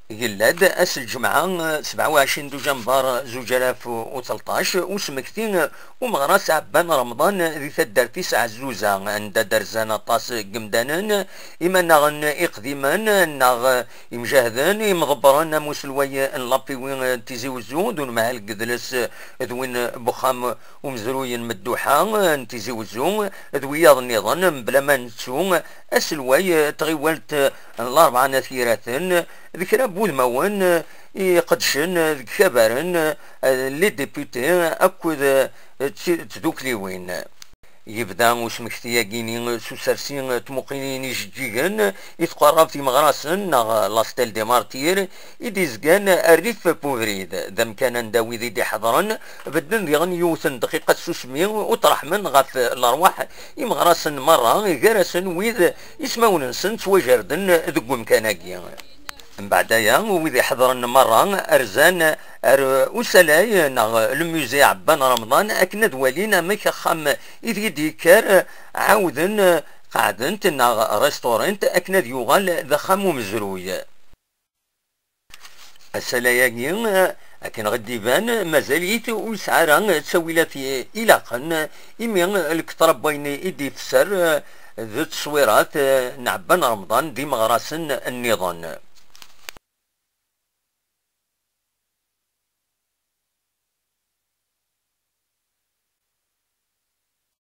قلاد أس الجمعة 27 دجنبر 2013 وسمكتين ومغراس عبان رمضان ذي ثدر 9 زوزة عند درزان طاس قمدانان إما نغن إقديمان نغ إمجاهدان مضبران مسلوي اللابي وين تيزي وزو دون مع القدلس ذوين بخام ومزروين مدوحة تيزي وزو ذوياض النظام بلا ما نتسو أسلوي تغيولت الأربعة نثيرات ذكرى بود موان يقدشن كبارن لي ديبوتي أكد تدوكليوين يبدا وسمكتيا كيني سوسرسين تمقينين جيجان يتقرب في مغراسن لاستيل دي مارتير يديزكان الريف بوفريد ذم كان نداوي ذي حضرا بدن ديغن يوثن دقيقة سوسمي وطرح من غاف الأرواح يمغراسن مرة غرسن ويذ يسمون نسن سوجردن ذو مكاناكيا من بعدها وإذا حضرنا مرة أرزان أسلاي نغ الموزي عبان رمضان أكند ولينا ميك خام إذ ديكار عاودن قاعدنت نغ ريستورانت أكند يغال ذا خام مزروي السلايين لكن غدي بان مازاليت وسعرا تسويلات إلاقا إمي الكترب بين إيدي فسر ذو تصويرات نعبان رمضان دي مغراسن النظام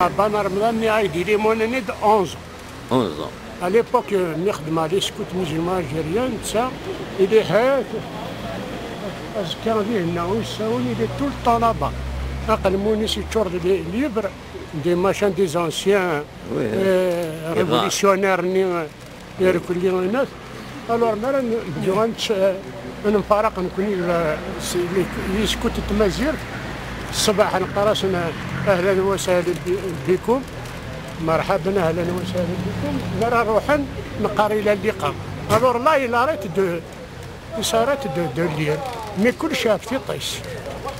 عبان رمضان عايدي لي مونانيد 11 ans. À l'époque, نخدم على سكوت مجمع جريان تسا إلي هاك كان فيه هنا ويساوني لي طول الطلبة أقلموني سي تشور دي ليبر دي ماشان دي زانسيان ريفوليسيونير ني يركل لي الناس الوغ مالا نبدو نفارق نكون يسكوت التمازيغ الصباح نقراسنا اهلا وسهلا بكم مرحبا اهلا وسهلا بكم نرى روحا نقاري الى اللقاء الور لا الى ريت دو صارت دو لير مي كل شاف في طيس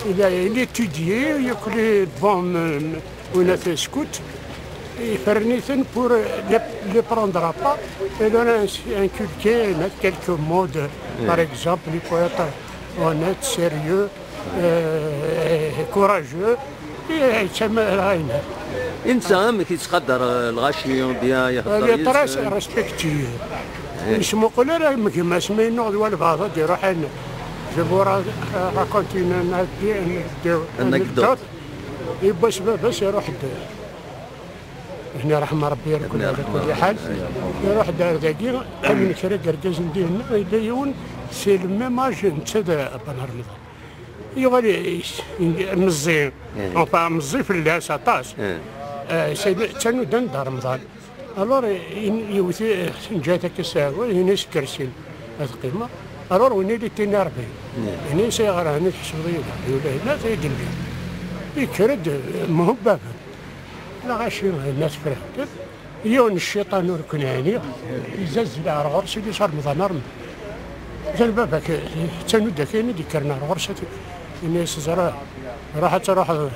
الى étudié ياكل بون ونا تسكوت يفرنيثن بور لي بروندرا با et leur inculquer quelques mots par exemple il faut être honnête sérieux كوراجو يتسمى راينا انت ما كيتقدر الغاشيون ديال يا تراس ريسبكتي اسمو قول راه ما سمي نوض ولا بعض يروح لنا جبورا راكونتي انكدوت بس يروح هنا رحمة ربي يركن على كل حال يروح دار ذاكي كان نشري قرقاز ندير يديون سي لو ميم اج نتسدا بنهار رمضان يغالي مزي اونفا مزي في اللاس عطاس تانو دان دار رمضان الور يوثي جاتك الساعه ينس كرسين هذه قيمه الور وين اللي تينا 40 هنا صغار هنا الحشريه ولا هنا تيدير يكرد مهو بابا لا غاشي الناس فرحت يون الشيطان وركن عيني يزز على غرس اللي صار رمضان رمضان زال باباك تانو داكين ديكرنا غرس الناس زرا راحت تروح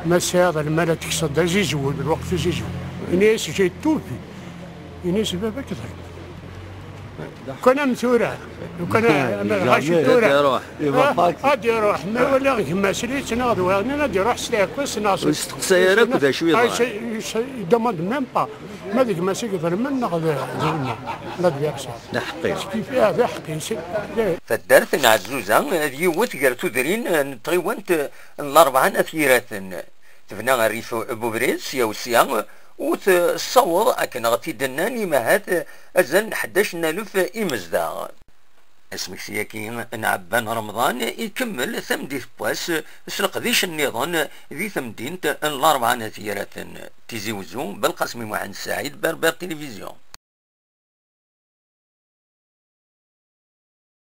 مساء المال تكسد زيزو بالوقت زيزو الناس جاي توفي الناس باباك ضرب كنا مثورة وكان غاشي تورا غادي يروح ما ولا غير سريت ناض وانا غادي يروح سلاك بس ناصر سيارك وذا شويه يدمد ميم با ما ديك ما سيقدر من ناخذ زينا لا ديرسا لا حقي كيف هذا حقي فالدارت نعزوزا ديوت قرتو درين تغيوانت الاربعه اثيرات تبنى الريف بوبريس يا وسيا وتصور أكن غتي دناني ما هات أزن 11,000 إمزدا اسمك سياكي نعبان رمضان يكمل ثمدي باس سلقديش النظام ذي ثمدين الأربعة نثيرات تيزي وزو بالقسم محمد سعيد بربر تلفزيون.